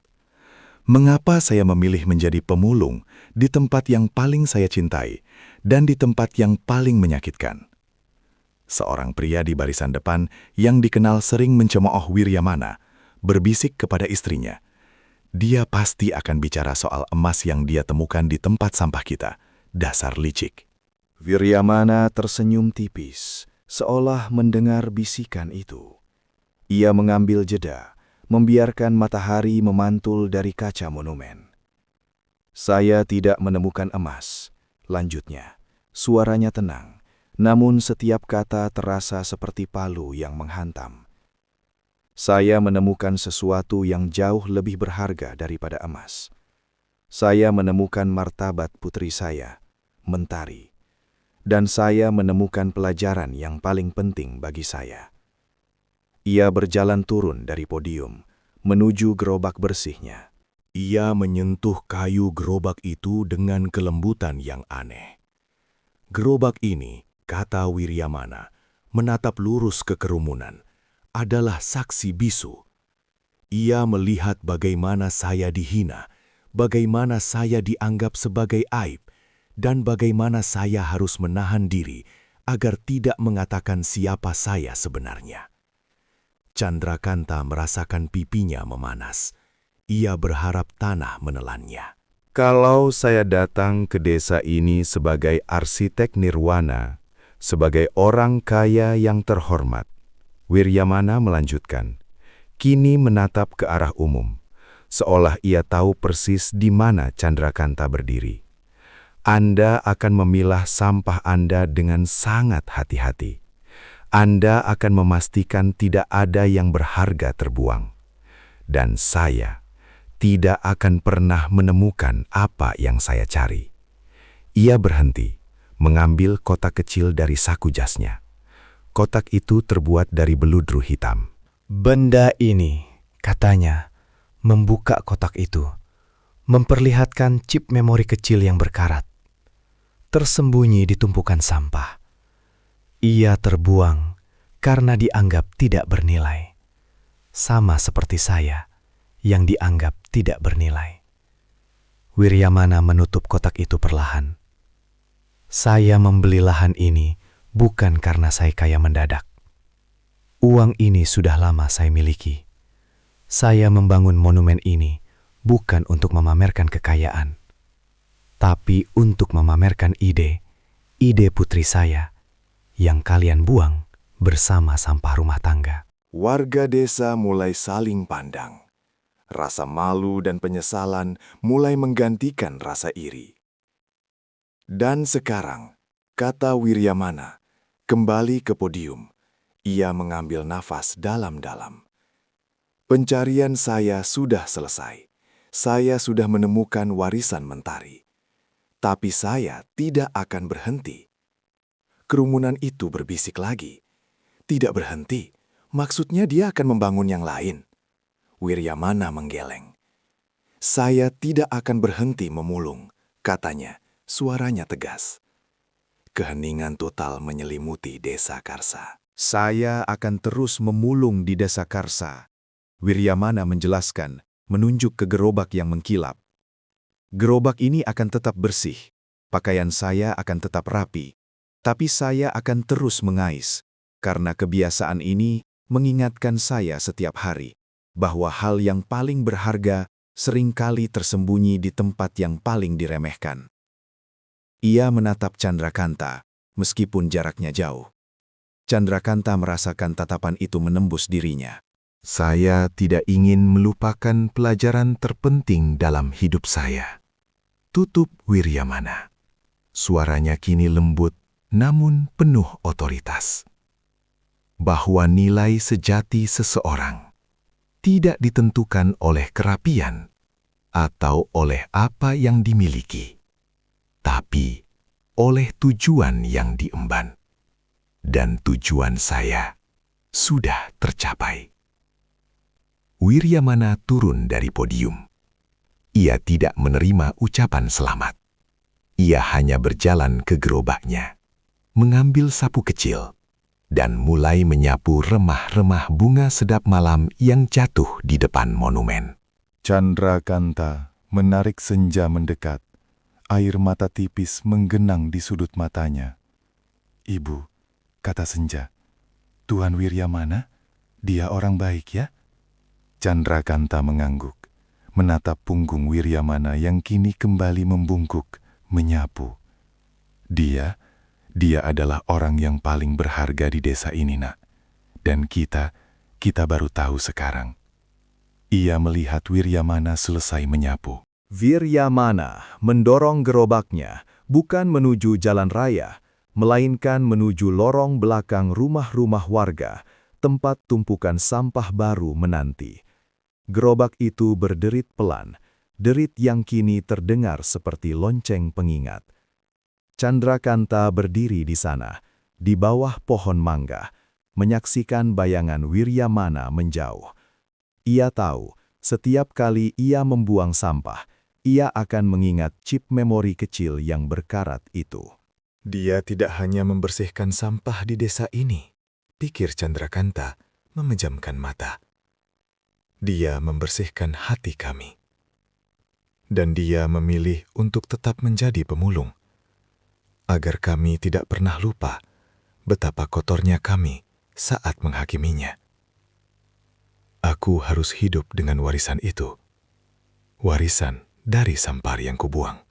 Mengapa saya memilih menjadi pemulung di tempat yang paling saya cintai dan di tempat yang paling menyakitkan? Seorang pria di barisan depan yang dikenal sering mencemooh Wiryamana berbisik kepada istrinya, "Dia pasti akan bicara soal emas yang dia temukan di tempat sampah kita. Dasar licik." Wiryamana tersenyum tipis, seolah mendengar bisikan itu. Ia mengambil jeda, membiarkan matahari memantul dari kaca monumen. "Saya tidak menemukan emas," lanjutnya. Suaranya tenang, namun setiap kata terasa seperti palu yang menghantam. "Saya menemukan sesuatu yang jauh lebih berharga daripada emas. Saya menemukan martabat putri saya, Mentari. Dan saya menemukan pelajaran yang paling penting bagi saya. Ia berjalan turun dari podium, menuju gerobak bersihnya. Ia menyentuh kayu gerobak itu dengan kelembutan yang aneh. Gerobak ini, kata Wiryamana, menatap lurus ke kerumunan, adalah saksi bisu. Ia melihat bagaimana saya dihina, bagaimana saya dianggap sebagai aib, dan bagaimana saya harus menahan diri agar tidak mengatakan siapa saya sebenarnya. Candrakanta merasakan pipinya memanas. Ia berharap tanah menelannya. Kalau saya datang ke desa ini sebagai arsitek nirwana, sebagai orang kaya yang terhormat, Wiryamana melanjutkan, kini menatap ke arah umum, seolah ia tahu persis di mana Candrakanta berdiri. Anda akan memilah sampah Anda dengan sangat hati-hati. Anda akan memastikan tidak ada yang berharga terbuang. Dan saya tidak akan pernah menemukan apa yang saya cari. Ia berhenti, mengambil kotak kecil dari saku jasnya. Kotak itu terbuat dari beludru hitam. Benda ini, katanya, membuka kotak itu, memperlihatkan chip memori kecil yang berkarat, tersembunyi di tumpukan sampah. Ia terbuang karena dianggap tidak bernilai, sama seperti saya yang dianggap tidak bernilai. Wiryamana menutup kotak itu perlahan. Saya membeli lahan ini bukan karena saya kaya mendadak. Uang ini sudah lama saya miliki. Saya membangun monumen ini bukan untuk memamerkan kekayaan, tapi untuk memamerkan ide putri saya yang kalian buang bersama sampah rumah tangga. Warga desa mulai saling pandang. Rasa malu dan penyesalan mulai menggantikan rasa iri. Dan sekarang, kata Wiryamana, kembali ke podium. Ia mengambil nafas dalam-dalam. Pencarian saya sudah selesai. Saya sudah menemukan warisan Mentari. Tapi saya tidak akan berhenti. Kerumunan itu berbisik lagi. Tidak berhenti, maksudnya dia akan membangun yang lain. Wiryamana menggeleng. Saya tidak akan berhenti memulung, katanya, suaranya tegas. Keheningan total menyelimuti desa Karsa. Saya akan terus memulung di desa Karsa. Wiryamana menjelaskan, menunjuk ke gerobak yang mengkilap. Gerobak ini akan tetap bersih, pakaian saya akan tetap rapi, tapi saya akan terus mengais, karena kebiasaan ini mengingatkan saya setiap hari bahwa hal yang paling berharga seringkali tersembunyi di tempat yang paling diremehkan. Ia menatap Candrakanta, meskipun jaraknya jauh. Candrakanta merasakan tatapan itu menembus dirinya. Saya tidak ingin melupakan pelajaran terpenting dalam hidup saya. Tutup Wiryamana. Suaranya kini lembut, namun penuh otoritas. Bahwa nilai sejati seseorang tidak ditentukan oleh kerapian atau oleh apa yang dimiliki, tapi oleh tujuan yang diemban. Dan tujuan saya sudah tercapai. Wiryamana turun dari podium. Ia tidak menerima ucapan selamat. Ia hanya berjalan ke gerobaknya, mengambil sapu kecil, dan mulai menyapu remah-remah bunga sedap malam yang jatuh di depan monumen. Candrakanta menarik senja mendekat. Air mata tipis menggenang di sudut matanya. Ibu, kata senja, Tuan Wiryamana, dia orang baik ya? Candrakanta mengangguk, menatap punggung Wiryamana yang kini kembali membungkuk, menyapu. Dia adalah orang yang paling berharga di desa ini, nak. Dan kita baru tahu sekarang. Ia melihat Wiryamana selesai menyapu. Wiryamana mendorong gerobaknya bukan menuju jalan raya, melainkan menuju lorong belakang rumah-rumah warga, tempat tumpukan sampah baru menanti. Gerobak itu berderit pelan, derit yang kini terdengar seperti lonceng pengingat. Candrakanta berdiri di sana, di bawah pohon mangga, menyaksikan bayangan Wiryamana menjauh. Ia tahu, setiap kali ia membuang sampah, ia akan mengingat chip memori kecil yang berkarat itu. Dia tidak hanya membersihkan sampah di desa ini, pikir Candrakanta memejamkan mata. Dia membersihkan hati kami. Dan dia memilih untuk tetap menjadi pemulung, agar kami tidak pernah lupa betapa kotornya kami saat menghakiminya. Aku harus hidup dengan warisan itu, warisan dari sampah yang kubuang.